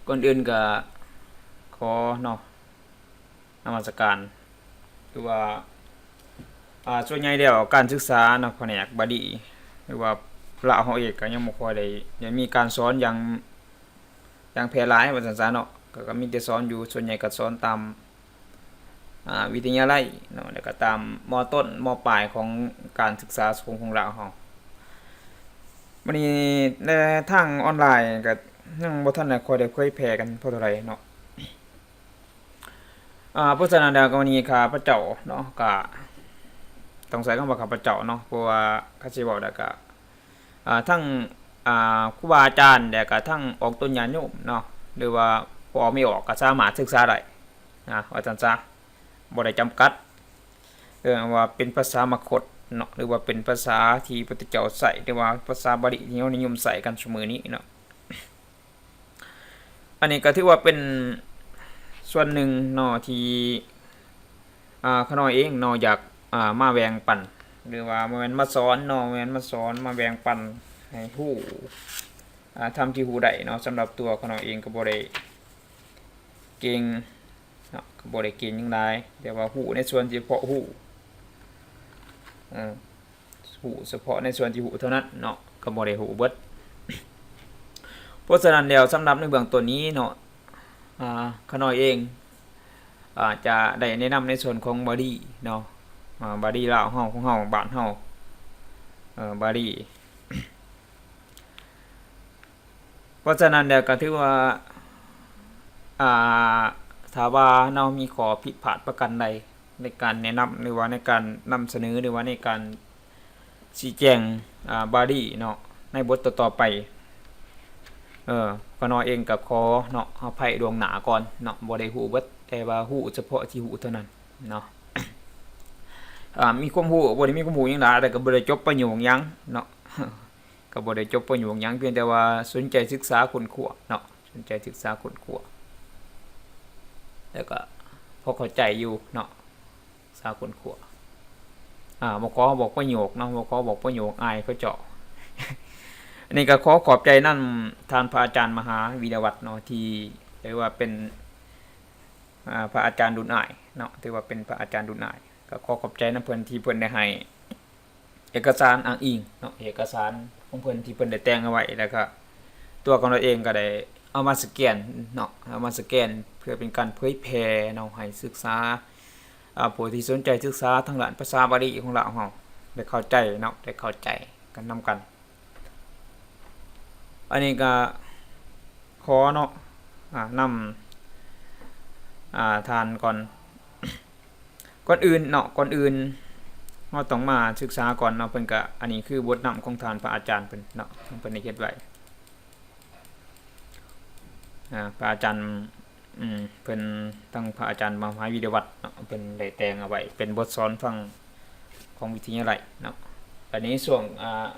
ก่อนอื่นก็ขอเนาะนมัสการคือว่าส่วนใหญ่แล้วการศึกษาเนาะแผนกบดีหรือว่าลาวเฮาเองก็ยังบ่ค่อยได้ยังมีการสอนอย่างแพร่หลายว่าซั่นซะเนาะก็มีแต่สอนอยู่ส่วนใหญ่ก็สอนตามวิทยาลัยเนาะแล้วก็ตามมต้นมปลายของการศึกษาของลาวเฮาบัดนี้ในทางออนไลน์ก็ยังบ่ทันได้ค่อยได้เผยแพร่กันเท่าใดเนาะเพราะฉะนั้นแล้วก็วันนี้ข้าพเจ้าเนาะก็ต้องใช้คำว่าข้าพเจ้าเนาะเพราะว่าเขาสิเว้าได้ก็ทั้งครูบาอาจารย์แล้วก็ทั้งออกต้นญาติโยมเนาะหรือว่าพอไม่ออกก็สามารถศึกษาได้ว่าซั่นซะบ่ได้จำกัดว่าเป็นภาษามคธเนาะหรือว่าเป็นภาษาที่พระพุทธเจ้าใช้หรือว่าภาษาบาลีที่เรานิยมใช้กันซุมื้อนี้เนาะอันนี้ก็ถือว่าเป็นส่วนหนึ่งเนาะที่ขาน้อยเองเนาะอยากมาแบ่งปันหรือว่าบ่แม่นมาสอนเนาะบ่แม่นมาสอนมาแบ่งปันให้ฮู้ทำที่ฮู้ได้เนาะสำหรับตัวขาน้อยเองก็บ่ได้เก่งเนาะก็บ่ได้เก่งจังไดแต่ว่าฮู้ในส่วนที่พอฮู้ฮู้เฉพาะในส่วนที่ฮู้เท่านั้นเนาะก็บ่ได้ฮู้เบิดเพราะฉะนั้นแล้วสำหรับในเบื้องต้นนี้เนาะขาน้อยเองจะได้แนะนำในส่วนของบอดี้เนาะบอดี้ลาวเฮาของเฮาบ้านเฮาบอดี้เพราะฉะนั้นแล้วก็ถือว่าถ้าว่าเรามีข้อผิดพลาดประการใดในการแนะนำหรือว่าในการนำเสนอหรือว่าในการชี้แจงบอดี้เนาะในบทต่อๆไปก็น้อยเองก็ขอเนาะอภัยล่วงหน้าก่อนเนาะบ่ได้ฮู้เบิดแต่ว่าฮู้เฉพาะที่ฮู้เท่านั้นเนาะมีความรู้บ่ได้มีความรู้หยังหลายแต่ก็บ่ได้จบประโยคหยังเนาะก็บ่ได้จบประโยคหยังเพียงแต่ว่าสนใจศึกษาค้นคว้าเนาะสนใจศึกษาค้นคว้าแล้วก็พอเข้าใจอยู่เนาะศึกษาค้นคว้าบ่ขอบอกประโยคเนาะบ่ขอบอกประโยคอายเขาเจาะอันนี้ก็ขอขอบใจนั่นท่านพระอาจารย์มหาวีรวัฒน์เนาะที่เรียกว่าเป็นพระอาจารย์รุ่นอ้ายเนาะถือว่าเป็นพระอาจารย์รุ่นอ้ายก็ขอขอบใจนำเพิ่นที่เพิ่นได้ให้เอกสารอ้างอิงเนาะเอกสารของเพิ่นที่เพิ่นได้แต่งเอาไว้แล้วก็ตัวของเราเองก็ได้เอามาสแกนเนาะเอามาสแกนเพื่อเป็นการเผยแพร่เนาะให้ศึกษาผู้ที่สนใจศึกษาทางด้านภาษาบาลีของเราเฮาได้เข้าใจเนาะได้เข้าใจกันนำกันอันนี้ก็ขอเนาะนำทานก่อนอื่นเนาะก่อนอื่นเราต้องมาศึกษาก่อนเนาะเพิ่นก็อันนี้คือบทนำของทานพระอาจารย์เพิ่นเนาะเพิ่นได้เฮ็ดไว้พระอาจารย์เพิ่นทั้งพระอาจารย์มหาวิทยาวัฒน์เนาะเพิ่นได้แต่งเอาไว้เป็นบทสอนฟังของวิทยาลัยเนาะอันนี้ช่วง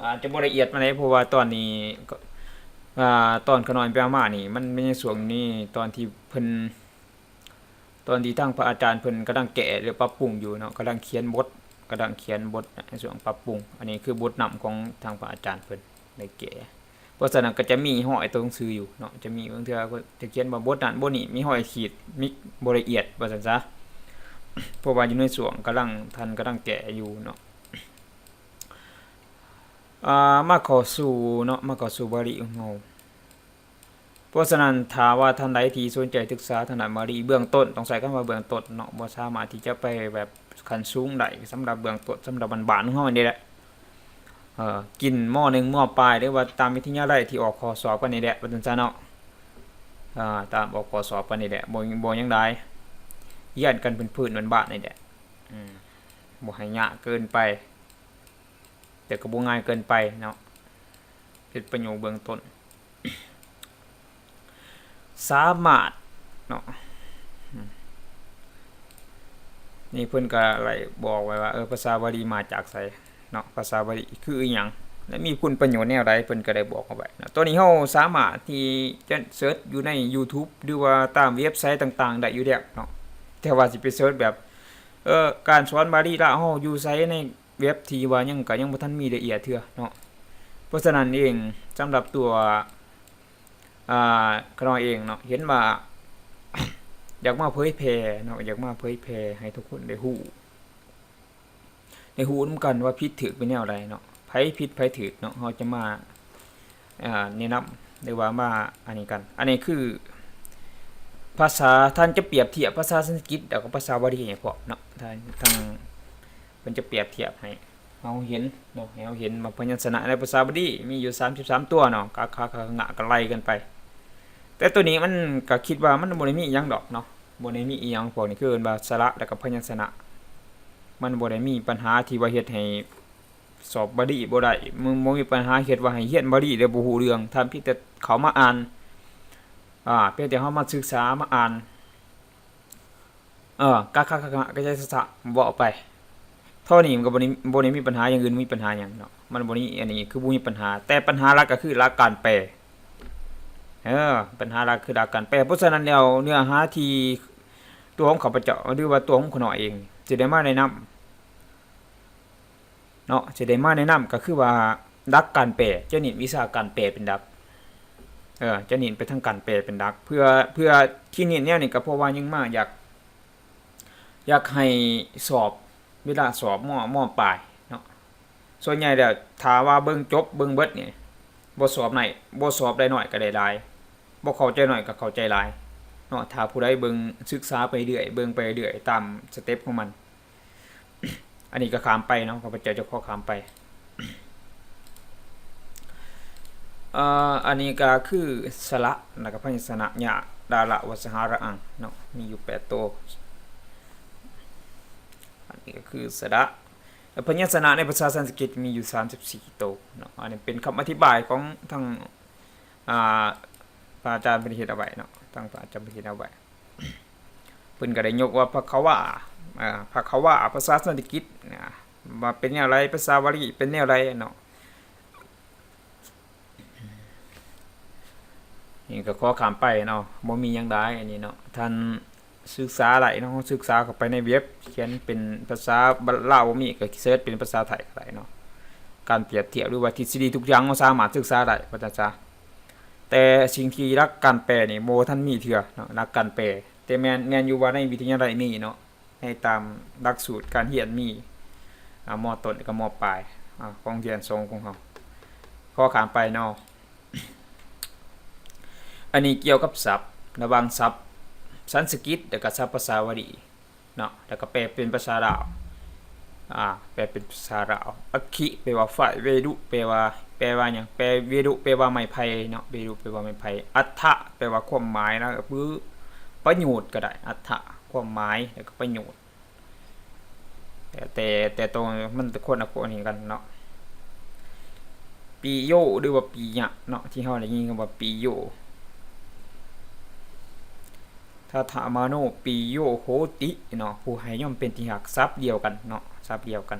อาจจะบ่ละเอียดปานใดเพราะว่าตอนนี้ตอนขน้อยไปมานี่มันไม่ใช่ช่วงนี้ตอนที่เพิ่นตอนที่ทางพระอาจารย์เพิ่นกำลังแกะหรือปรับปรุงอยู่เนาะกำลังเขียนบทในส่วนปรับปรุงอันนี้คือบทนำของทางพระอาจารย์เพิ่นได้แกะเพราะฉะนั้นก็จะมีห้อยตัวหนังสืออยู่เนาะจะมีบางเทื่อจะเขียนว่าบทนั้นบทนี้มีห้อยขีดมีบ่ละเอียดว่าซั่นซะเพราะว่าอยู่ในช่วงท่านกำลังแกะอยู่เนาะมาเข้าสู่เนาะมาเข้าสู่บาลีของเฮาเพราะฉะนั้นถ้าว่าท่านใดที่สนใจศึกษาทางด้านบาลีเบื้องต้นต้องใช้คำว่าเบื้องต้นเนาะบ่สามารถที่จะไปแบบขั้นสูงได้สำหรับเบื้องต้นสำหรับบ้านๆของเฮานี่แหละกินม.1 ม.ปลายหรือว่าตามวิทยาลัยที่ออกข้อสอบกันนี่แหละว่าซั่นซะเนาะตามออกข้อสอบกันนี่แหละบ่หยังใดเรียนกันเป็นพื้นบ้านๆนี่แหละบ่ให้ยากเกินไปแต่ก็บ่ง่ายเกินไปเนาะเป็นประโยชน์เบื้องต้นสามารถเนาะนี่เพิ่นก็อะไรบอกไว้ว่าภาษาบาลีมาจากไสเนาะภาษาบาลีคืออีหยังและมีคุณประโยชน์แนวใดเพิ่นก็ได้บอกเอาไว้เนาะตัวนี้เฮาสามารถที่จะเสิร์ชอยู่ใน YouTube หรือว่าตามเว็บไซต์ต่างๆได้อยู่แล้วเนาะแต่ว่าสิไปเสิร์ชแบบการสอนบาลีลาวเฮาอยู่ไสในเว็บที่ว่ายังก็ยังบ่ทันมีละเอียดเทื่อเนาะเพราะฉะนั้นเองสำหรับตัว ขน้อยเองเนาะเห็นว่า อยากมาเผยแพร่เนาะอยากมาเผยแพร่ให้ทุกคนได้ฮู้นำกันว่าผิดถูกเป็นแนวใดเนาะไผผิดไผถูกเนาะเฮาจะมาแนะนำหรือว่ามาอันนี้กัน อันนี้คือภาษาท่านจะเปรียบเทียบภาษาสันสกฤตกับภาษาบาลีให้พอเนาะทางเพิ่นจะเปรียบเทียบให้เฮาเห็นเนาะให้เฮาเห็นว่าพยัญชนะในภาษาบาลีมีอยู่33ตัวเนาะกะคะคะงะก็ไล่กันไปแต่ตัวนี้มันก็คิดว่ามันบ่ได้มีอิหยังดอกเนาะบ่ได้มีอีหยังพวกนี้คือเอิ้นว่าสระแล้วก็พยัญชนะมันบ่ได้มีปัญหาที่ว่าเฮ็ดให้สอบบาลีบ่ได้มึงบ่มีปัญหาเฮ็ดว่าให้เรียนบาลีได้บ่ฮู้เรื่องถ้าเพียงแต่เขามาอ่านเพียงแต่เฮามาศึกษามาอ่านกะคะคะงะก็จะสะเว้าไปเท่านี้มันก็บ่ได้มีปัญหาอย่างอื่นมีปัญหาหยังเนาะมันบ่มีอันนี้คือบ่มีปัญหาแต่ปัญหาหลักก็คือหลักการแปลปัญหาหลักคือหลักการแปลเพราะฉะนั้นแล้วเนื้อหาที่ตัวของข้าพเจ้าหรือว่าตัวของขน้อยเองสิได้มาแนะนำเนาะสิได้มาแนะนำก็คือว่าหลักการแปลจะเน้นวิชาการแปลเป็นหลักจะเน้นไปทางการแปลเป็นหลักเพื่อที่เน้นแนวนี้ก็เพราะว่ายังมาอยากให้สอบเวลาสอบม.ปลายเนาะส่วนใหญ่แล้วถ้าว่าเบิ่งจบเบิ่งเบิดนี่บ่สอบได้น้อยก็ได้หลายบ่เข้าใจน้อยก็เข้าใจหลายเนาะถ้าผู้ใดเบิ่งศึกษาไปเรื่อยเบิ่งไปเรื่อยตามสเต็ปของมัน อันนี้ก็ข้ามไปเนาะข้าพเจ้าจะขอข้ามไปอันนี้ก็คือสระแล้วก็พยัญชนะยะดาระวสหะระอังเนาะมีอยู่8ตัวอันนี้ก็คือสระพยัญชนะในภาษาสันสกฤตมีอยู่34ตัวเนาะอันนี้เป็นคำอธิบายของทางพระอาจารย์เป็นเฮ็ดเอาไว้เนาะทางพระอาจารย์เป็นเฮ็ดเอาไว้เพิ่นก็ได้ยกว่าภควาภาษาสันสกฤตว่าเป็นแนวไรภาษาบาลีเป็นแนวไรเนาะนี่ก็ขอข้ามไปเนาะบ่มีหยังได้อันนี้เนาะท่านศึกษาหลายเนาะศึกษาเข้าไปในเว็บเขียนเป็นภาษาลาวบ่มีก็เสิร์ชเป็นภาษาไทยก็ได้เนาะการเปรียบเทียบหรือว่าทฤษฎีทุกอย่างเราสามารถศึกษาได้ว่าจังซั่นแต่สิ่งที่รักการแปลนี่บ่ทันมีเทื่อเนาะรักการแปลแต่แม่นอยู่ว่าในวิทยาลัยมีเนาะในตามหลักสูตรการเรียนมีม.ต้นกับม.ปลายของเรียนทรงของเฮาขอข้ามไปเนาะอันนี้เกี่ยวกับศัพท์ระหว่างศัพท์สันสกฤตแล้วก็ศัพท์ภาษาบาลีเนาะแล้วก็แปลเป็นภาษาลาวแปลเป็นภาษาลาวอัคคิแปลว่าฝ่ายเวดุแปลว่าหยังแปลเวดุแปลว่าไม้ไผ่เนาะเวดุแปลว่าไม้ไผ่อัฏฐะแปลว่าความหมายนะก็คือประโยชน์ก็ได้อัฏฐะความหมายแล้วก็ประโยชน์แต่ตรงมันคนละคนนี้กันเนาะปีโยหรือว่าปีหยะเนาะที่เฮาได้ยินกันว่าปีโยถ้าถามาโนปีโยโหติเนาะผู้ให้ย่อมเป็นที่หักทรัพย์เดียวกันเนาะทรัพย์เดียวกัน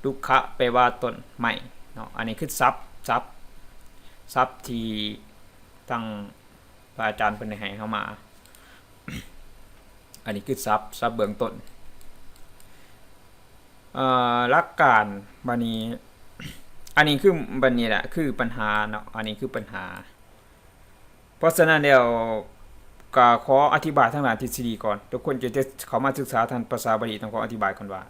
ดุขะแปลว่าต้นไม้เนาะอันนี้คือทรัพย์ที่ทางพระอาจารย์เพิ่นได้ให้เฮามา อันนี้คือทรัพย์เบื้องต้นหลักการบัดนี้ อันนี้คือบัดนี้แหละคือปัญหาเนาะอันนี้คือปัญหาเพราะฉะนั้นแล้วก็ขออธิบายทางด้านทฤษฎีก่อนทุกคนจะเข้ามาศึกษาทางภาษาบาลีต้องขออธิบายก่อนว่า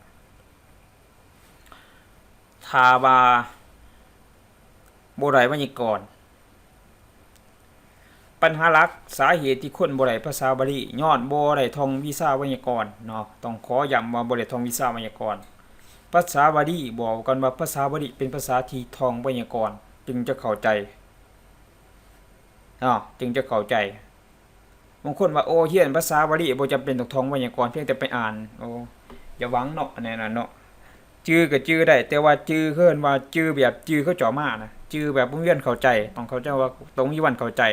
ถ้าว่าบ่ได้ไวยากรณ์ปัญหาหลักสาเหตุที่คนบ่ได้ภาษาบาลีย้อนบ่ได้ท่องวิชาไวยากรณ์เนาะต้องขอย้ำว่าบ่ได้ท่องวิชาไวยากรณ์ภาษาบาลีบอกกันว่าภาษาบาลีเป็นภาษาที่ท่องไวยากรณ์จึงจะเข้าใจจึงจะเข้าใจบางคนว่าโอ้เรียนภาษาบาลีบ่จำเป็นต้องท่องไวยากรณ์เพียงแต่ไปอ่านโอ้อย่าหวังเนาะอันนั้นน่ะเนาะจื้อก็จื้อได้แต่ว่าจื้อเพิ่นว่าจื้อแบบจื้อเขาเจาะมานะจื้อแบบบ่มีวันเข้าใจต้องเข้าใจว่าตรงมีวันเข้าใจ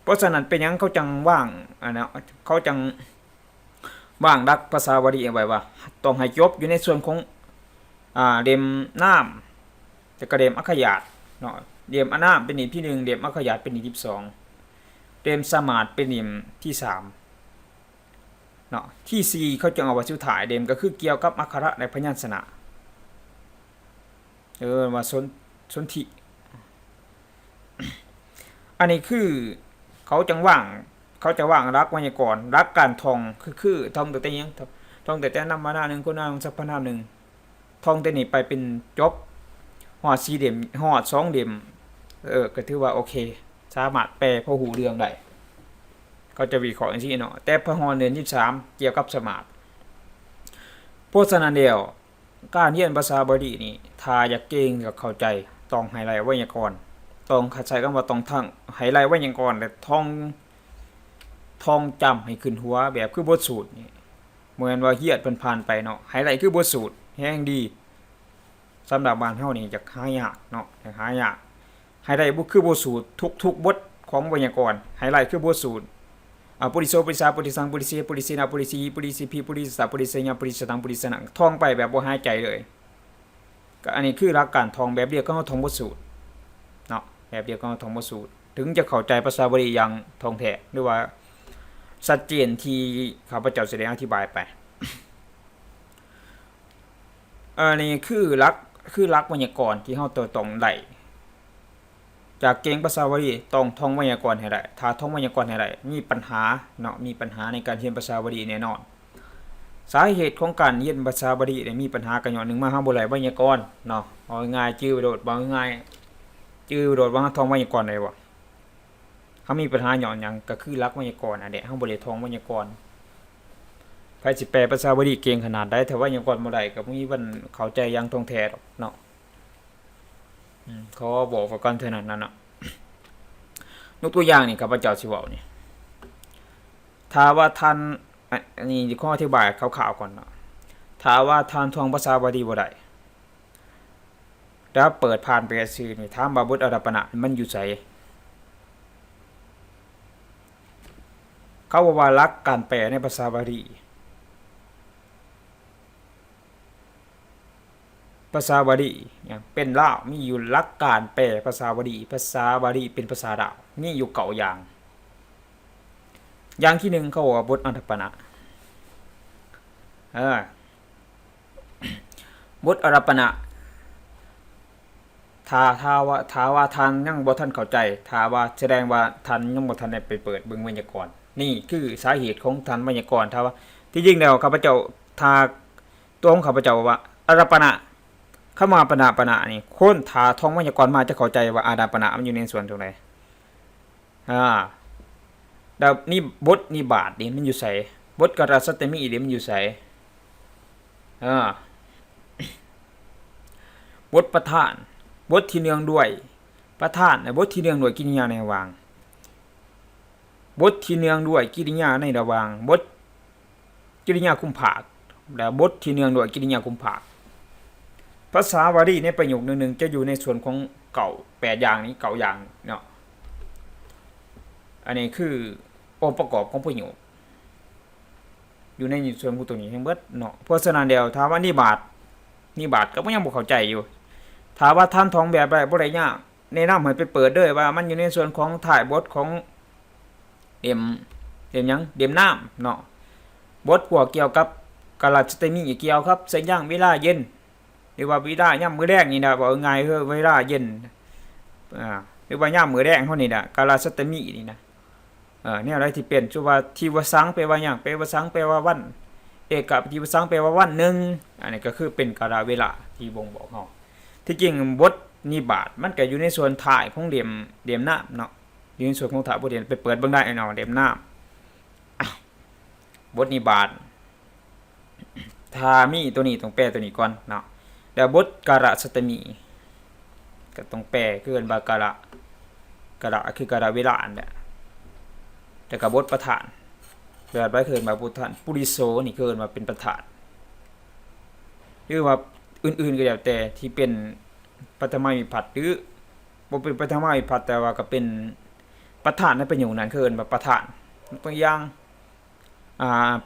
เพราะฉะนั้นเป็นหยังเขาจังว่างอันนั้นเขาจังว่างดักภาษาบาลีเอาไว้ว่าต้องให้จบอยู่ในส่วนของเล่มน้ำแล้วก็เล่มอักขยาตเนาะเล่มน้ำเป็นหนีที่1เล่มอักขยาตเป็นหนีที่2เล่มสมาธิเป็นหนีที่3เนาะที่4เขาจังเอาไว้สุดท้ายเล่มก็คือเกี่ยวกับอักขระและพยัญชนะว่าสนธิ อันนี้คือเขาจังว่างเขาจะว่างรักไวยากรณ์รักการท่องคือท่องแต่ยังท่องแต่นำมาหน้า1คุณหน้าสัพพนาม1ท่องแต่นี้ไปเป็นจบฮอด4เล่มฮอด2เล่มก็ถือว่าโอเคสามารถแปลพอหูเรื่องได้เขาจะวิเคราะห์จังซี่เนาะแต่พอฮอดเดือน23เกี่ยวกับสมาธิเพราะฉะนั้นแล้วการเรียนภาษาบาลีนี่ถ้าอยากเก่งอยากเข้าใจต้องไฮไลท์ไวยากรณ์ต้องใช้คำว่าต้องทั้งไฮไลท์ไว้หยังก่อนแต่ท่องจำให้ขึ้นหัวแบบคือบทสูตรนี่เหมือนว่าเฮียดเพิ่นผ่านไปเนาะไฮไลท์คือบทสูตรแฮงดีสำหรับบ้านเฮานี่จะหายากเนาะหายากไฮไลท์บ่คือบทสูตรทุกบทของไวยากรณ์ไฮไลท์คือบทสูตรปุริโสปุริสาปุริสังปุริเสปุริสินาปุริสีปุริสิพีปุริสาปุริเสญปุริสตังปุริสนังท่องไปแบบบ่หายใจเลยก็อันนี้คือหลักการท่องแบบเดียวกับท่องบทสูตรเนาะแบบเดียวกับท่องบทสูตรถึงจะเข้าใจภาษาบาลีอย่างท่องแท้หรือว่าชัดเจนที่ข้าพเจ้าแสดงอธิบายไปอันนี้คือหลักไวยากรณ์ที่เฮาต้องได้จากเก่งภาษาบาลีต้องท่องไวยากรณ์ให้ได้ถ้าท่องไวยากรณ์ให้ได้มีปัญหาเนาะมีปัญหาในการเรียนภาษาบาลีแน่นอนสาเหตุของการเรียนภาษาบาลีมีปัญหากันย้อนหนึ่งมาเฮาบ่ได้ไวยากรณ์เนาะเอาง่ายจื้อโดดบ่ง่ายจื้อโดดว่าท่องไวยากรณ์ได้บ่เขามีปัญหาหย่อนหยังก็คือหลักไวยากรณ์เด้เฮาบ่ได้ท่องไวยากรณ์ไผสิแปลภาษาบาลีเก่งขนาดใดถ้าไวยากรณ์บ่ได้ก็บ่มีวันเข้าใจอย่างท่องแท้ดอกเนาะเขาบอกว่ากันเท่านั้นน่ะเนาะยกตัวอย่างนี่ข้าพเจ้าสิเว้านี่ถ้าว่าท่านอันนี้ขออธิบายคร่าวๆก่อนเนาะถ้าว่าท่านท่องภาษาบาลีบ่ได้แล้วเปิดผ่านไปซื่อนี่ถามว่าบทอารัปณะมันอยู่ไสเขาว่าหลักการแปลในภาษาบาลีอย่างเป็นลาวมีอยู่หลักการแปลภาษาบาลีเป็นภาษาลาวมีอยู่เก้าอย่างที่1เขาว่าบทอารัปณะบทอารัปณะถ้าว่าท่านยังบ่ทันเข้าใจถ้าว่าแสดงว่าท่านยังบ่ทันได้ไปเปิดเบิ่งไวยากรณ์นี่คือสาเหตุของท่านไวยากรณ์ถ้าว่าที่จริงแล้วข้าพเจ้าถ้าตัวของข้าพเจ้าว่าอารัปณะคำว่าปณะนี่คนถ้าท่องไวยากรณ์มาจะเข้าใจว่าอารัปณะมันอยู่ในส่วนตรงไหนดาวนี่บทนี่บาทนี่มันอยู่ไสบทกราสัตมินี่มันอยู่ไสบทประธานบทที่เนื่องด้วยประธานบทที่เนื่องด้วยกิริยาในระหว่างบทที่เนื่องด้วยกิริยาในระหว่างบทกิริยาคุมภาคและบทที่เนื่องด้วยกิริยาคุมภาคภาษาบาลีในประโยคนึงจะอยู่ในส่วนของเก่า8อย่างนี้เก่าอย่างเนาะอันนี้คือองค์ประกอบของประโยคอยู่ในส่วนของตัวนี้ทั้งเบิดเนาะเพราะฉะนั้นเดียวถ้าว่านิบาตก็ยังบ่เข้าใจอยู่ถ้าว่าท่านท่องแบบใดบ่ได้ยากแนะนำให้ไปเปิดเด้อว่ามันอยู่ในส่วนของถ่ายบทของเล่มหยังเล่มน้ำเนาะบทพวกเกี่ยวกับกาลสตมีเกี่ยวครับสัญญาเวลาเย็นหรือว่าเวลายามมื้อแลงนี่นะว่าง่ายเวลาเย็นหรือว่ายามมื้อแลงเฮานี่น่ะกาลสตมีนี่นะเนี่ยอะไรที่เป็นชื่อว่าทีวสังแปลว่าหยังแปลว่าสังแปลว่าวันเอกกับทีวสังแปลว่าวันหนึ่งอันนี้ก็คือเป็นกาลเวลาที่บ่งบอกเฮาที่จริงบทนิบาตมันก็อยู่ในส่วนท้ายของเล่มน้ำเนาะอยู่ในส่วนของท้ายบทเรียนไปเปิดเบิ่งได้เนาะเล่มน้ำบทนิบาตถ้ามีตัวนี้ต้องแปลตัวนี้ก่อนเนาะแล้วบทกาลสัตมีก็ต้องแปลคือกันว่ากาลคือกาลเวลาอันเนี้ยแต่กับบทประธานแบบไว้เกินมาประธานปุริโสนี่เกินมาเป็นประธานหรือว่าอื่นๆก็แล้วแต่ที่เป็นปฐมวิภัตติหรือบ่เป็นปฐมวิภัตติแต่ว่าก็เป็นประธานในประโยคนั้นเกินมาประธานตัวอย่าง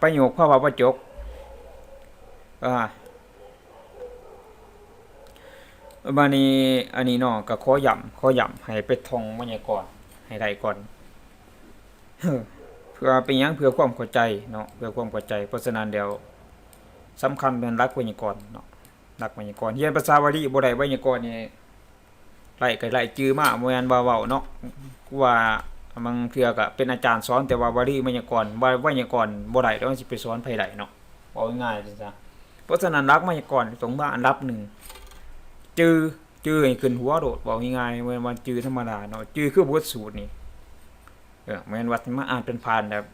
ประโยคภาวะวจกบัดนี้อันนี้เนาะก็ขอย้ำให้ไปท่องไวยากรณ์ให้ได้ก่อนเพื่อเป็นหยังเพื่อความเข้าใจเนาะเพื่อความเข้าใจเพราะฉะนั้นเดี๋ยวสำคัญเป็นหลักไวยากรณ์เนาะหลักไวยากรณ์เรียนภาษาบาลีบ่ได้ไวยากรณ์นี่ ไล่ก็ไล่จื้อมาบ่แม่นว่าเว้าเนาะว่าบางเทื่อก็เป็นอาจารย์สอนแต่ว่าบาลีไวยากรณ์ไวยากรณ์บ่ได้แล้วสิไปสอนไผได้เนาะเอาง่ายๆจังซั่นเพราะฉะนั้นหลักไวยากรณ์ต้องมาอันดับหนึ่งจื้อให้ขึ้นหัวโดดเว้าง่ายๆบ่แม่นว่าจื้อธรรมดาเนาะจื้อคือบทสูตรนี่แม่นว่ามาอ่านเป็นผ่านแบบ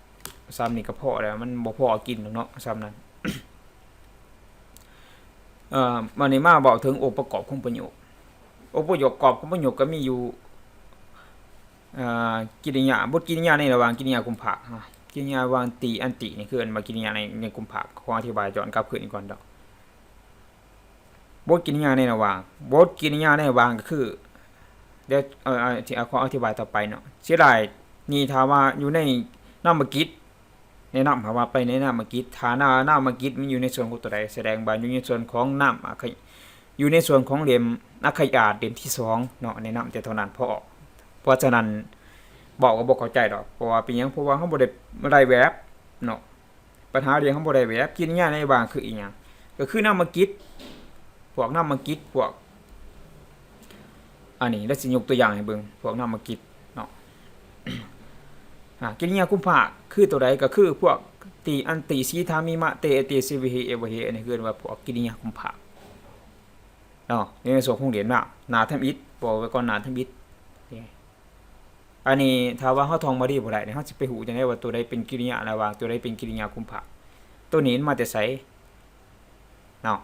ซ้ำนี่ก็พอแล้วมันบ่พอกินเนาะซ้ำนั้น วันนี้มาบอกถึงองค์ประกอบของประโยคองค์ประกอบของประโยคก็มีอยู่กิริยาบทกิริยาในระหว่างกิริยากุมภะกิริยาวางตีอันตินี่คืออันมากิริยาในกุมภะขออธิบายย้อนกลับคืนอีกก่อนดอกบทกิริยาในระหว่างบทกิริยาในระหว่างก็คือเดี๋ยวที่ขออธิบายต่อไปเนาะเสียดายนี่ถ้าว่าอยู่ในนามกิจแนะนำว่าไปในนามกิจฐานะนามกิจมันอยู่ในส่วนของตัวใดแสดงว่าอยู่ในส่วนของนามอยู่ในส่วนของเหลี่ยมอักขยาตเหลี่ยมที่2เนาะในนามแต่เท่านั้นเพราะฉะนั้นบอกก็บ่เข้าใจดอกเพราะว่าเป็นหยังเพราะว่าเฮาบ่ได้แวบเนาะปัญหาเรื่องเฮาบ่ได้แวบกิริยาในบางคืออีหยังก็คือนามกิจพวกนามกิจพวกอันนี้แล้วสิยกตัวอย่างให้เบิ่งพวกนามกิจเนาะกิริยากุมภะคือตัวใดก็คือพวกติอันติสีทามิมะเตเอติสิวิหิเอวะหิอันนี้คือว่าพวกกิริยากุมภะเนาะในส่วนของเหรียญนาทำอิฐบอกไว้ก่อนนาทำอิฐอันนี้ถ้าว่าเฮาท่องบาลีบ่ได้เฮาสิไปฮู้จังได๋ว่าตัวใดเป็นกิริยาระหว่างตัวใดเป็นกิริยากุมภะตัวนี้มาแต่ไสเนาะ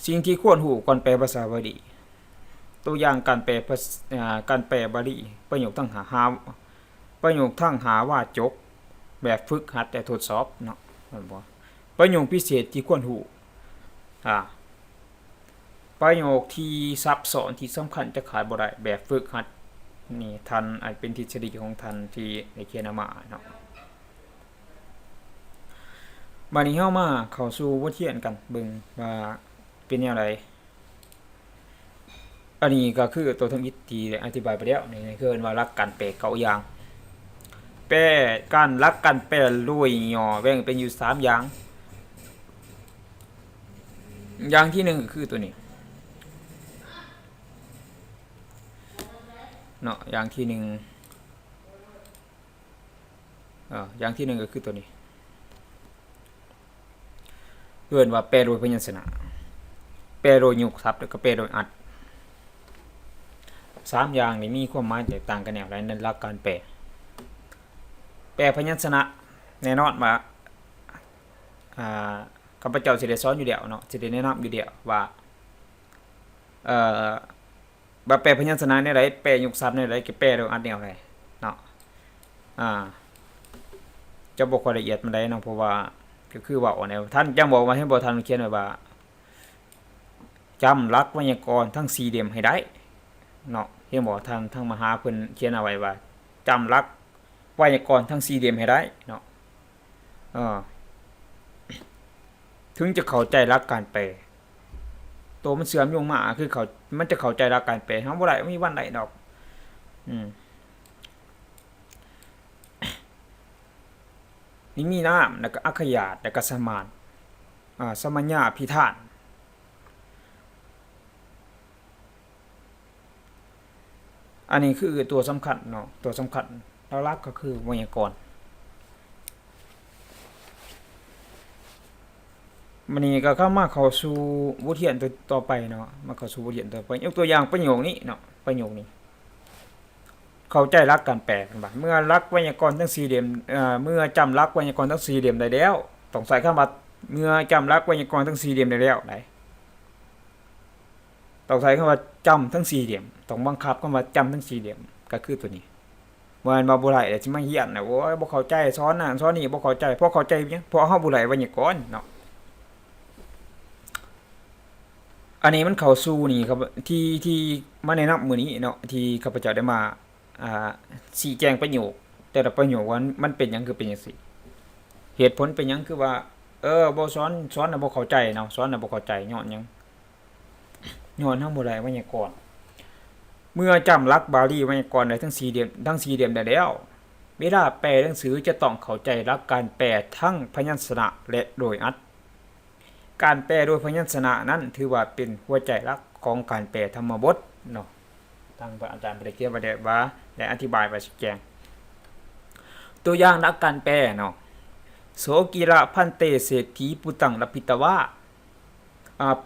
สิ่งที่ควรฮู้ก่อนแปลภาษาบาลีตัวอย่างการแปลบาลีประโยคทั้งหาว่าจกแบบฝึกหัดแต่ทดสอบเนาะประโยคพิเศษที่ควรฮู้ประโยคที่ซับซ้อนที่สำคัญจะขาดบ่ได้แบบฝึกหัดนี่ทันอาจเป็นทฤษฎีของทันที่ได้เขียนมาเนาะบัดนี้เฮามาเข้าสู่บทเรียนกันเบิ่งว่าเป็นแนวใดอันนี้ก็คือตัวทำอิฐที่อธิบายไปแล้วนี่คือว่าหลักการแปล9อย่างแปลการหลักการแปลรวยย่อแบ่งเป็นอยู่3อย่างอย่างที่1คือตัวนี้เนาะอย่างที่1ก็คือตัวนี้เรียกว่าแปลโดยพยัญชนะแปลโดยยุกศัพท์แล้วก็แปลโดยอัด3อย่างนี้มีความหมายแตกต่างกันแนวใดในหลักการแปลพยัญชนะแน่นอนว่าข้าพเจ้าสิได้สอนอยู่เดียวเนาะสิได้แนะนำอยู่เดียวว่าแปลพยัญชนะแนวใดแปลยุกศัพท์แนวใดก็แปลโดยอัดแนวใดเนาะจะบ่ค่อยละเอียดปานใดเนาะเพราะว่าก็คือว่าแนวท่านจังบอกว่าให้บ่ทันเขียนไว้ว่าจำหลักไวยากรณ์ทั้ง4เหลี่ยมให้ได้เนาะเห็นบ่ทั้งมหาเพิ่นเขียนเอาไว้ว่าจำหลักไวยากรณ์ทั้ง4เหลี่ยมให้ได้เนาะถึงจะเข้าใจหลักการแปลตัวมันเสื่อมโยงมาคือมันจะเข้าใจหลักการแปลเฮาบ่ได้มีวันใดดอกนี่มีนามแล้วก็อักขยาตแล้วก็สมานสมัญญาพิธานอันนี้คือตัวสำคัญเนาะตัวสำคัญหลักก็คือไวยากรณ์มันนี้ก็เข้าสู่บทเรียนตัวต่อไปเนาะมาเข้าสู่บทเรียนต่อไปยกตัวอย่างประโยคนี้เนาะประโยคนี้เข้าใจหลักการแปลกันบ่เมื่อหลักไวยากรณ์ทั้ง4เหลี่ยมเมื่อจำหลักไวยากรณ์ทั้ง4เหลี่ยมได้แล้วต้องใส่คำว่าเมื่อจำหลักไวยากรณ์ทั้ง4เหลี่ยมได้แล้วได้ต้องใส่คำว่าจำทั้ง4เหลี่ยมต้องบังคับคำว่าจำทั้ง4เหลี่ยมก็คือตัวนี้มันบ่ได้สิมาเฮียนน่ะโอ้ยบ่เข้าใจสอนนั่นสอนนี่บ่เข้าใจเพราะเข้าใจหยังเพราะเฮาบ่ได้ไวยากรณ์เนาะอันนี้มันเข้าสู่นี่ครับที่มาแนะนำมื้อนี้เนาะที่ข้าพเจ้าได้มาชี้แจงประโยคแต่ละประโยคว่ามันเป็นหยังคือเป็นจังซี่เหตุผลเป็นหยังคือว่าบ่สอนน่ะบ่เข้าใจเนาะสอนน่ะบ่เข้าใจย้อนหยังย้อนเฮาบ่ได้ไวยากรณ์เมื่อจำหลักบาลีไวยากรณ์ได้ทั้ง4เหลี่ยมได้แล้วเวลาแปลหนังสือจะต้องเข้าใจหลักการแปลทั้งพยัญชนะและโดยอัด การแปลโดยพยัญชนะนั้นถือว่าเป็นหัวใจหลักของการแปลธรรมบทเนาะทางพระอาจารย์ได้เขียนไว้และอธิบายไว้ชี้แจงตัวอย่างหลักการแปลเนาะโสกิระพันเตเศรษฐีปุตังลพิตวะ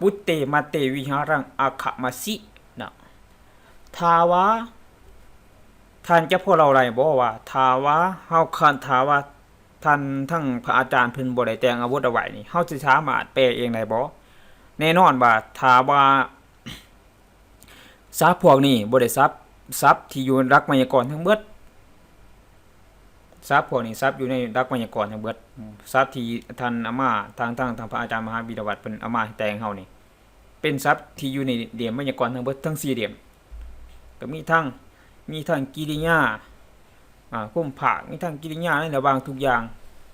ปุตเตมาเตวิหารังอาขมาสินะทาวาท่านจะพวกเราอะไรบอกว่าทาวาเฮาคันทาวาท่านทั้งพระอาจารย์เพิ่นบ่ได้แต่งอาวุธเอาไว้นี่เฮาสิสามารถแปลเองได้บ่แน่นอนว่าทาวาทรัพย์พวกนี้บ่ได้ทรัพย์ที่อยู่ในหลักไวยากรณ์ทั้งเบิดทรัพย์พวกนี้ทรัพย์อยู่ในหลักไวยากรณ์ทั้งเบิดทรัพย์ที่ท่านเอามาทางพระอาจารย์มหาวิทยาวัฒน์เพิ่นเอามาแต่งเฮานี่เป็นทรัพย์ที่อยู่ในเหลี่ยมไวยากรณ์ทั้งเบิดทั้ง4เหลี่ยมก็มีทั้งกิริยาคุ้มภาคมีทั้งกิริยาในระหว่างทุกอย่าง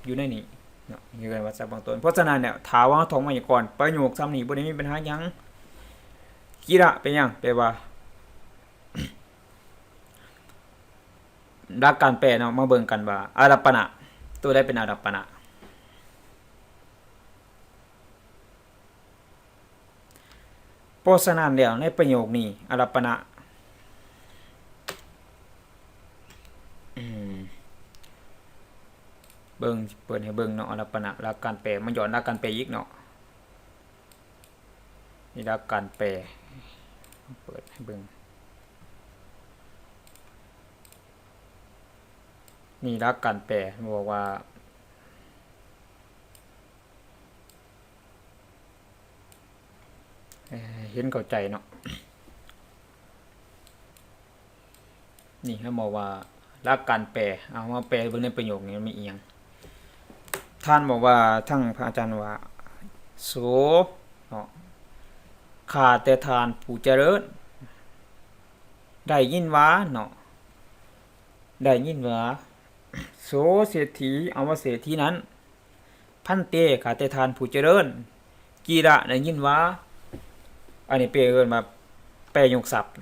อยู่ในนี้เนาะอยู่ในวรรคศัพท์บางตนเพราะฉะนั้นเนี่ยถามว่าท่องไวยากรณ์ประโยคซ้ำนี้บ่ได้มีปัญหาหยังกิระเป็นหยังแปลว่าหลักการแปลเนาะมาเบิ่งกันว่าอารัปปนะตัวใดเป็นอารัปปนะเพราะฉะนั้นแล้วในประโยคนี้อารัปปนะเบิ่งเปิดให้เบิ่งเนาะอารัปปนะหลักการแปลมันย้อนหลักการแปลอีกเนาะนี่หลักการแปลเปิดให้เบิ่งนี่หลักการแปลบอกว่าเห็นเข้าใจเนาะนี่ให้บอกว่าหลักการแปลเอามาแปลเบิ่งในประโยคนี้มีอีหยังท่านบอกว่าทั้งพระอาจารย์ว่าโสเนาะข้าแต่ทานผู้เจริญได้ยินว่าเนาะได้ยินว่าโสเศรษฐีเอาว่าเศรษฐีนั้นพันเตข้าแต่ทานผู้เจริญกีระได้ยินว่าอันนี้แปลเอิ้นมาแปลยกศัพท์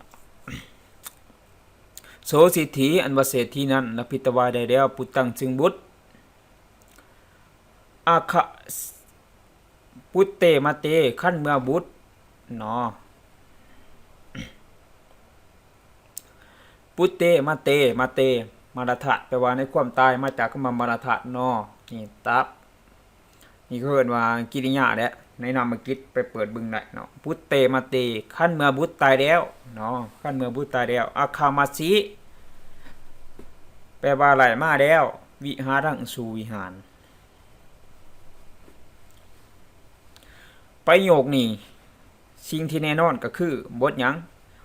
โสเศรษฐีอันว่าเศรษฐีนั้นลพิตวาได้แล้วปุตตังจึงบุตรอาคะปุตเตมาเตขั้นเมื่อบุตรเนาะปุตเตมาเตมาราทะแปลว่าในความตายมาจากคำว่ามาราทะเนาะนี่ตับนี่เขาเรียกว่ากิริยาแหละในนามกิจไปเปิดบึงได้เนาะปุตเตมาเตขั้นเมื่อบุตรตายแล้วเนาะขั้นเมื่อบุตรตายแล้วอาคามาสิแปลว่าไหลมาแล้ววิหารังสู่วิหารประโยคนี้สิ่งที่แน่นอนก็คือบทหยัง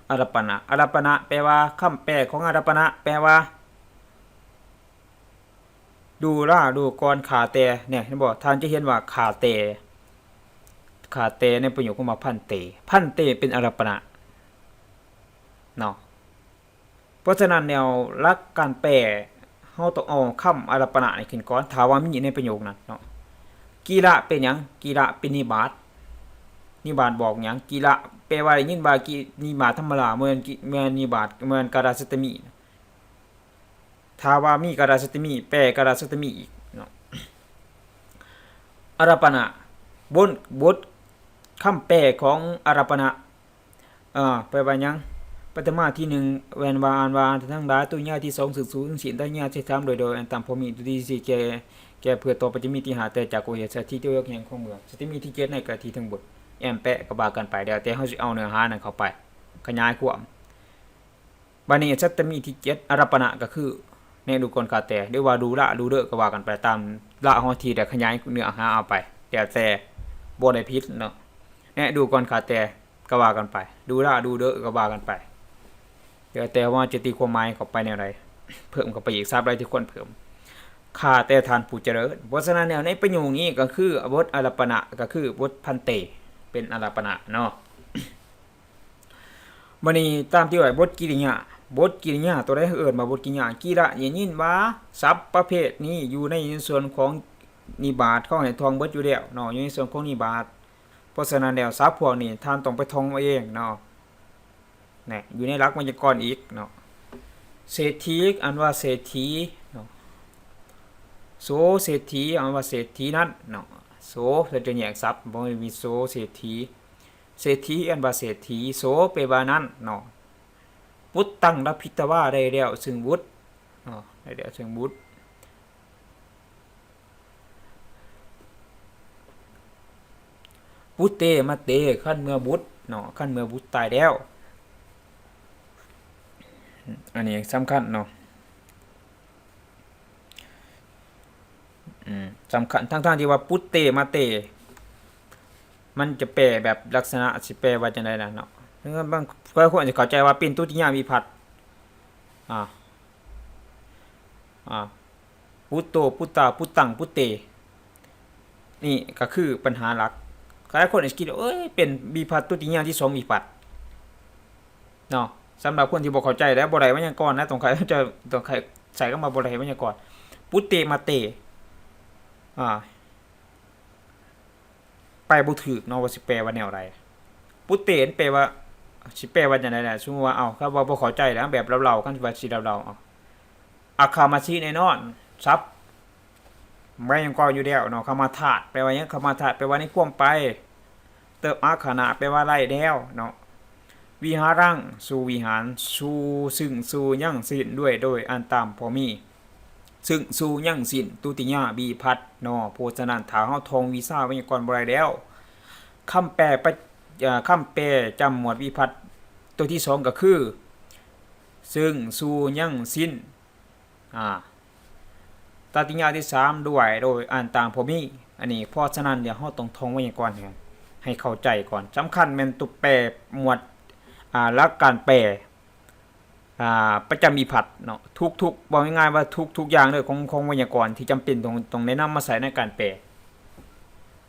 อารัปปนะอารัปปนะแปลว่าคำแปลของอารัปปนะแปลว่าดูก่อนขาแต่เนี่ยเห็นบ่ท่านจะเห็นว่าขาแต่ในประโยคของมาพันเตเป็นอารัปปนะเนาะเพราะฉะนั้นแนวหลักการแปลเฮาต้องเอาคำอารัปปนะนี่ขึ้นก่อนถ้าว่ามีในประโยคนั้นเนาะกีระเป็นหยังกีระเป็นนิบาตบอกหยังกีระแปลว่าได้ยินว่านิบาตธรรมดาเหมือนนิบาตเหมือนกาลาสตมีถ้าว่ามีกาลาสตมีแปลกาลาสตมีอีกเนาะอารัปปนะบทคำแปลของอารัปปนะแปลว่าหยังปัตมาที่1แวนวาอันวาทั้งหลายตัวญาที่2สึกสูงศีลตั้งญาใช้3โดยอันตามพอมีตัวที่4แก่เพื่อต่อปัจจมีที่หาแต่จากโอเหตุสถิติยกแห่งของเมืองสถิมีที่7ในกะที่ทั้งบทแอมแปะก็บากันไปแล้วแต่เฮาสิเอาเนื้อหานั้นเข้าไปขยายความบัดนี้สัตตมีที่7อารัปปนะก็คือในดูกรกาแต่หรือว่าดูละดูเด้อก็ว่ากันไปตามละฮอที่ได้ขยายเนื้อหาเอาไปแต่บ่ได้ผิดเนาะแน่ดูกรกาแต่ก็ว่ากันไปดูละดูเด้อก็ว่ากันไปแต่ว่าจะตีความหมายเข้าไปแนวใดเพิ่มเข้าไปอีกทราบได้ที่คนเพิ่มข้าแต่ทานผู้เจริญเพราะฉะนั้นแนวในประโยคนี้ก็คือบทอารัปปนะก็คือบทพันเตเป็นอารัปปนะเนาะบัดนี้ตามที่ว่าบทกิริยาตัวใดเอิ้นมาบทกิริยากีระยินว่าศัพท์ประเภทนี้อยู่ในส่วนของนิบาตเขาให้ท่องเบิดอยู่แล้วเนาะอยู่ในส่วนของนิบาตเพราะฉะนั้นแล้วศัพท์พวกนี้ท่านต้องไปท่องเอาเองเนาะนี่อยู่ในหลักไวยากรณ์อีกเนาะเศรษฐีอันว่าเศรษฐีเนาะโสเศรษฐีอันว่าเศรษฐีนั้นเนาะ โสเราจะแยกศัพท์บ่มีโสเศรษฐีเศรษฐีอันว่าเศรษฐีโสแปลว่านั้นเนาะปุตตังรับพิตวาได้แล้วซึ่งวุฒิเนาะได้แล้วซึ่งวุฒิปุตเตมาเตขั้นเมื่อบุตรเนาะขั้นเมื่อบุตรตายแล้วอันนี้สำคัญเนาะสำคัญทั้งที่ว่าปุตเตมาเตมันจะแปลแบบลักษณะสิแปลว่าจังได๋ล่ะเนาะบางคนจะเข้าใจว่าเป็นตุติยวิภัตอ่าปุตโตปุตตาปุตตังปุตเตนี่ก็คือปัญหาหลักหลายคนอาจจะคิดว่าเป็นวิภัตตุติยที่2วิภัตเนาะสำหรับคนที่บ่เข้าใจแล้วบ่ได้ไวยากรณ์นะต้องใส่เข้ามาบ่ได้ไวยากรณ์ปุตเตมาเตไปบ่ถูกเนาะว่าสิแปลว่าแนวใดปุตเตนแปลว่าสิแปลว่าจังได๋ล่ะสมมุติว่าครับว่าบ่เข้าใจแล้วแบบเราๆกันว่าสิเราๆอาคามาชิแน่นอนซับไม่ยังก็อยู่แล้วเนาะคำว่าธาตุแปลว่าหยังคำว่าธาตุแปลว่าในความไปเติบอาคานะแปลว่าไล่แล้วเนาะวิหารังสู่วิหารสู่ซึ่งสู่ยั่งสิ้นด้วยโดยอันตามพอมีซึ่งสู่ยั่งสิ้นตุติยบีพัดเนาะเพราะฉะนั้นถ้าเฮาท่องวีซ่าไว้ก่อนบ่ได้แล้วคำแปลจำหมวดวิพัตตัวที่2ก็คือซึ่งสู่ยั่งสิ้นตติยาที่3ด้วยโดยอ่านตามพอมีอันนี้เพราะฉะนั้นเดี๋ยวเฮาต้องท่องไว้ก่อนให้เข้าใจก่อนสำคัญแม่นตัวแปลหมวดหลักการแปลประจำวิภัตเนาะทุกบอกง่ายๆว่าทุกอย่างเลยของไวยากรณ์ที่จำเป็นต้องแนะนำมาใส่ในการแปล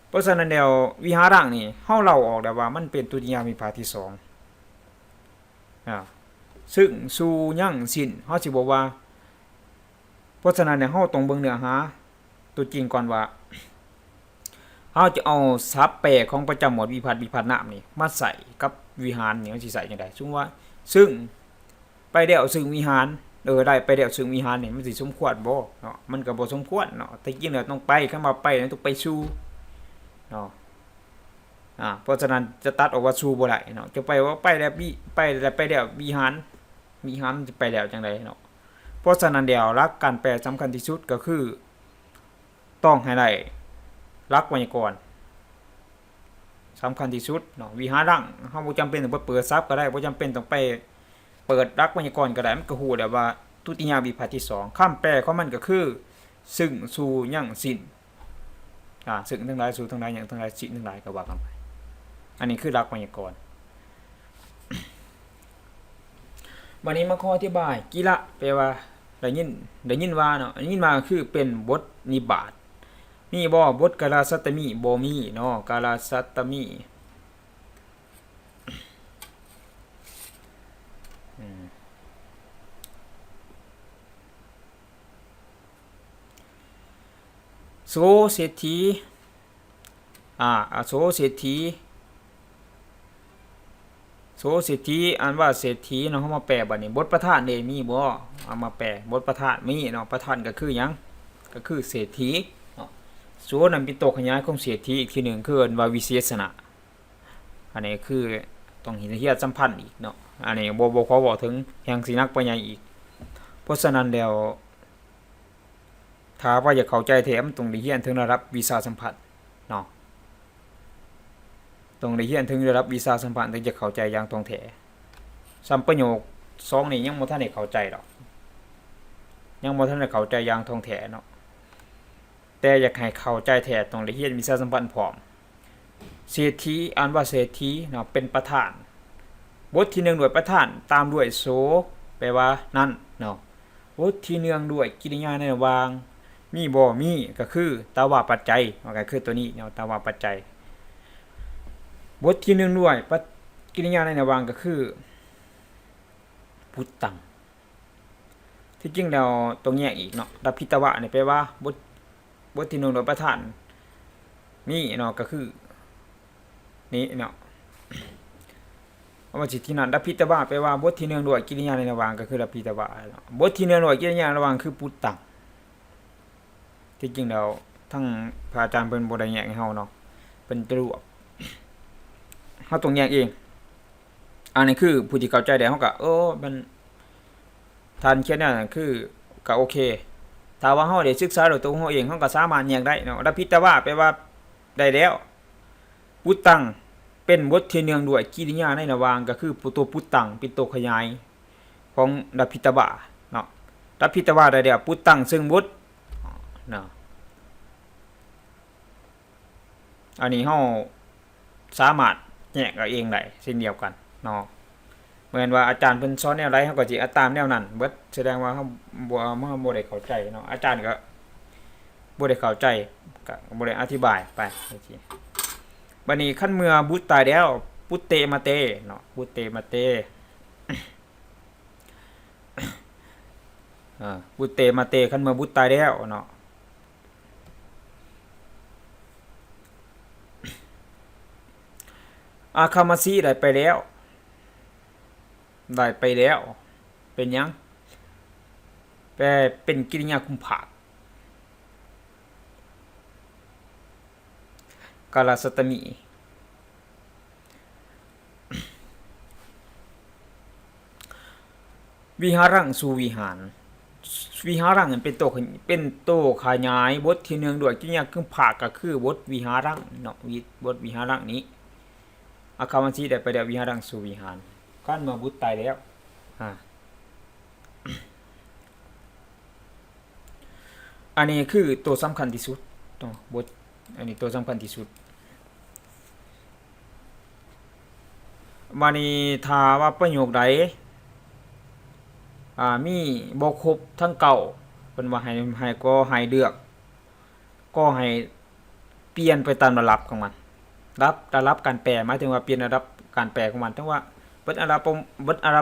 เพราะฉะนั้นแล้ววิหารังนี่เฮาเล่าออกได้ว่ามันเป็นตุติยวิภัตที่2ซึ่งสู่ยั่งสิ้นเฮาสิบอกว่าเพราะฉะนั้นเนี่ยเฮาต้องเบิ่งเนื้อหาตัวจริงก่อนว่าเฮาจะเอาศัพท์แปลของประจำหมวดวิภัตนามนี่มาใส่กับวิหารนี่เฮาสิใส่จังได๋สมมุติว่าซึ่งไปแล้วซึ่งวิหารได้ไปแล้วซึ่งวิหารนี่มันสิสมควรบ่เนาะมันก็บ่สมควรเนาะแต่จริงแล้วต้องไปคำว่าไปต้องไปสู่เนาะเพราะฉะนั้นจะตัดออกว่าสู่บ่ได้เนาะจะไปว่าไปแล้วไปแล้ววิหารจะไปแล้วจังได๋เนาะเพราะฉะนั้นเดี๋ยวหลักการแปลสำคัญที่สุดก็คือต้องให้ได้หลักไวยากรณ์สำคัญที่สุดเนาะวิหารังเฮาบ่จำเป็นต้องไปเปิดศัพท์ก็ได้บ่จำเป็นต้องไปเปิดหลักไวยากรณ์ก็ได้มันก็ฮู้แล้วว่าตุติยวิภัตที่2คำแปลของมันก็คือซึ่งสู่ยั่งสิ้นซึ่งทั้งหลายสู่ทั้งหลายอย่างทั้งหลายสิ้นทั้งหลายก็ว่ากันไปอันนี้คือหลักไวยากรณ์วันนี้มาขออธิบายกิละแปลว่าได้ยินว่าเนาะได้ยินมาคือเป็นบทนิบาตมีบ่บทกาลาสัตตมีบ่มีเนาะกาลาสัตตมีโสเศรษฐีโสเศรษฐีอ่านว่าเศรษฐีเนาะเฮามาแปลบัดนี้บทประธานได้มีบ่เอามาแปลบทประธานมีเนาะประธานก็คือหยังก็คือเศรษฐีเนาะโสนั้นเป็นตัวขยายของเศรษฐีอีกทีนึงคือว่าวิเศษณะอันนี้คือต้องเห็นเฮียสัมพันธ์อีกเนาะอันนี้บ่ขอบอกถึงแห่งสินักปัญญาอีกเพราะฉะนั้นแล้วถ้าว่าอยากเข้าใจแท้มันต้องได้เรียนถึงระดับวิชาสัมพันธ์เนาะต้องได้เรียนถึงระดับวิชาสัมพันธ์ถึงจะเข้าใจอย่างตรงแท้สัมประโยค2นี่ยังบ่ทันได้เข้าใจดอกยังบ่ทันได้เข้าใจอย่างตรงแท้เนาะแต่อยากให้เข้าใจแท้ต้องได้เรียนวิชาสัมพันธ์พร้อมเศรษฐีอ่านว่าเศรษฐีเนาะเป็นประธานบทที่1ด้วยประธานตามด้วยโสแปลว่านั้นเนาะบทที่1ด้วยกิริยาในระหว่างมีบ่มีก็คือตาวาปัจจัยก็คือตัวนี้เนาะตาวาปัจจัยบทที่1ด้วยกิริยาในระหว่างก็คือพุตตังที่จริงแล้วตรงแยกอีกเนาะดับพิตวะนี่แปลว่าบทที่1ด้วยประธานมีเนาะก็คือนี้เนาะเอามาสิที่นั้นดับพิตวะแปลว่าบทที่1ด้วยกิริยาในระหว่างก็คือดับพิตวะเนาะบทที่1ด้วยกิริยาในระหว่างคือพุตตังที่จริงแล้ว ทั้งพระอาจารย์เพิ่นบ่ได้แยกให้เฮาเนาะเพิ่นจะรวบเฮาต้องแยกเองอันนี้คือผู้ที่เข้าใจได้เฮาก็มันท่านเขียนนั่นคือก็โอเคถ้าว่าเฮาได้ศึกษาด้วยตัวเฮาเองเฮาก็สามารถแยกได้เนาะอภิตวาแปลว่าได้แล้วปุตตังเป็นบทที่เนื่องด้วยกิริยาในระหว่างก็คือตัวปุตตังเป็นตัวขยายของอภิตวาเนาะอภิตวาได้แล้วปุตตังซึ่งบทเนาะอันนี้เฮาสามารถแยกเอาเองได้เช่นเดียวกันเนาะเหมือนว่าอาจารย์เพิ่นสอนแนวใดเฮาก็สิเอาตามแนวนั้นเบิดแสดงว่าเฮาบ่ได้เข้าใจเนาะอาจารย์ก็บ่ได้เข้าใจก็บ่ได้อธิบายไปจังซี่บัดนี้คันเมื่อบุตรตายแล้วปุตเตมะเตเนาะปุตเตมะเตปุตเตมะเตคันเมื่อบุตรตายแล้วเนาะอาคามาซีได้ไปแล้วเป็นหยังแปลเป็นกิริยาคุมภาคกาลสัตมิวิหารังสู่วิหารวิหารังเป็นโตขยายบทที่เนื่องด้วยกิริยาคุมภาคก็คือบทวิหารังเนาะบทวิหารังนี้อาคามาซีได้ไปแล้ววิหารังสู่วิหารคันเมื่อบุตรตายแล้วอันนี้คือตัวสำคัญที่สุดตัวบทอันนี้ตัวสำคัญที่สุดมานี่ถ้าว่าประโยคใดมีบ่ครบทั้งเก่าเพิ่นว่าให้ก็ให้เลือกก็ให้เปลี่ยนไปตามระดับของมันระดับการแปลหมายถึงว่าเปลี่ยนระดับการแปลของมันทั้งว่าบทอารา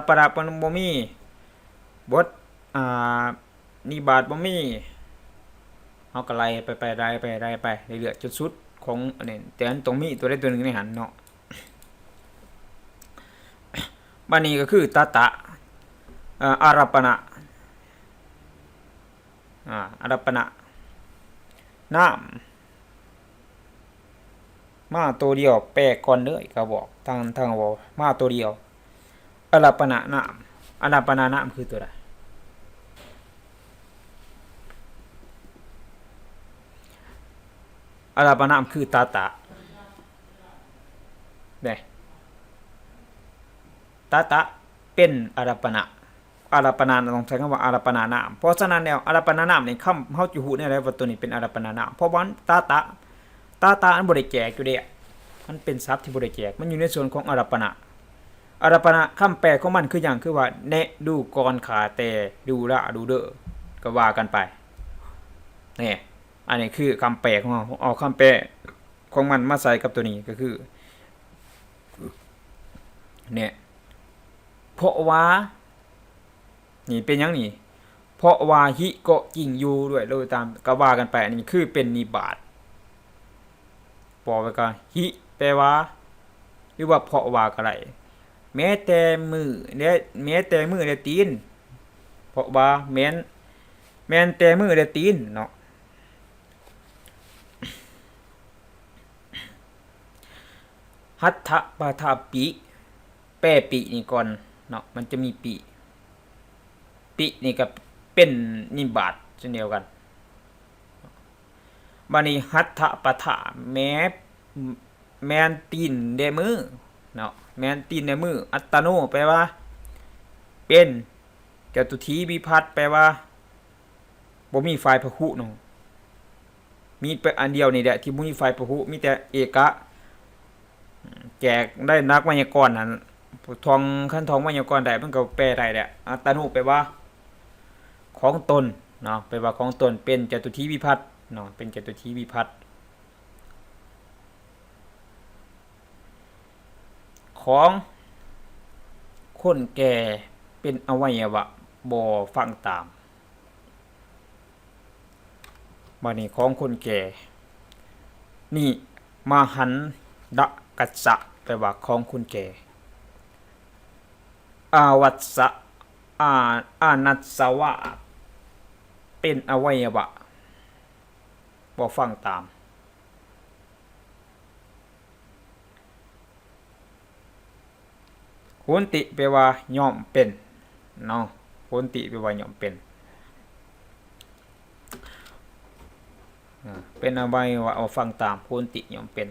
ปราบ่มีบทนิบาตบ่มีเฮาก็ไล่ไปเรื่อยๆจนสุดของอันนี้แต่อันตรงมีตัวใดตัวหนึ่งในหันเนาะบัดนี้ก็คือตะอารัปปนะอารัปปนะน้ำมาตัวเดียวแปลก่อนเลยก็บอกทางบอกมาตัวเดียวอารัปปนะน้ำอารัปปนะน้ำคือตัวใดอารัปปนะคือตะเด้ตะเป็นอารัปปนะต้องใช้คำว่าอารัปปนะนามเพราะฉะนั้นแล้วอารัปปนะนามนี่คำเฮาสิฮู้ได้ว่าตัวนี้เป็นอารัปปนะนามเพราะว่าตะอันบ่ได้แจกอยู่เด้มันเป็นศัพท์ที่บ่ได้แจกมันอยู่ในส่วนของอารัปปนะคำแปลของมันคือหยังคือว่าแนะดูก่อนขาแต่ดูละดูเด้อก็ว่ากันไปนี่อันนี้คือคำแปลของเราเอาคำแปลของมันมาใส่กับตัวนี้ก็คือเนี่ยเพราะว่านี่เป็นหยังนี่เพราะว่าหิก็จริงอยู่ด้วยโดยตามก็ว่ากันไปอันนี้คือเป็นนิบาตปอไปก่อนหิแปลว่าหรือว่าเพราะว่าก็ได้แม้แต่มือและตีนเพราะว่าแม้นแต่มือและตีนเนาะหัตถะปะทะปิแปะปินี่ก่อนเนาะมันจะมีปินี่ก็เป็นนิบาตเช่นเดียวกันบัดนี้หัตถะปะทะแม่นตีนแดมือเนาะแม่นตีนแดมืออัตโนแปลว่าเป็นจตุทีวิภัตแปลว่าบ่มีฝ่ายพหุเนาะมีอันเดียวนี่แหละที่บ่มีฝ่ายพหุมีแต่เอกะแจกได้นักไวยากรณ์นั่นขั้นทองไวยากรณ์ได้มันก็แปลได้แหละอัตโนแปลว่าของตนเนาะแปลว่าของตนเป็นจตุทีวิภัตเนาะเป็นจตุทีวิภัตของคนแก่เป็นอวัยวะบ่ฟังตามบัดนี้ของคนแก่นี่มหันดะกัสสะแปลว่าของคนแก่อาวัสสะอานัสสวะเป็นอวัยวะ บ่ฟังตามโหนติแปลว่ายอมเป็นเนาะโหนติแปลว่ายอมเป็นเป็นอะไรว่าเอาฟังตามโหนติยอมเป็น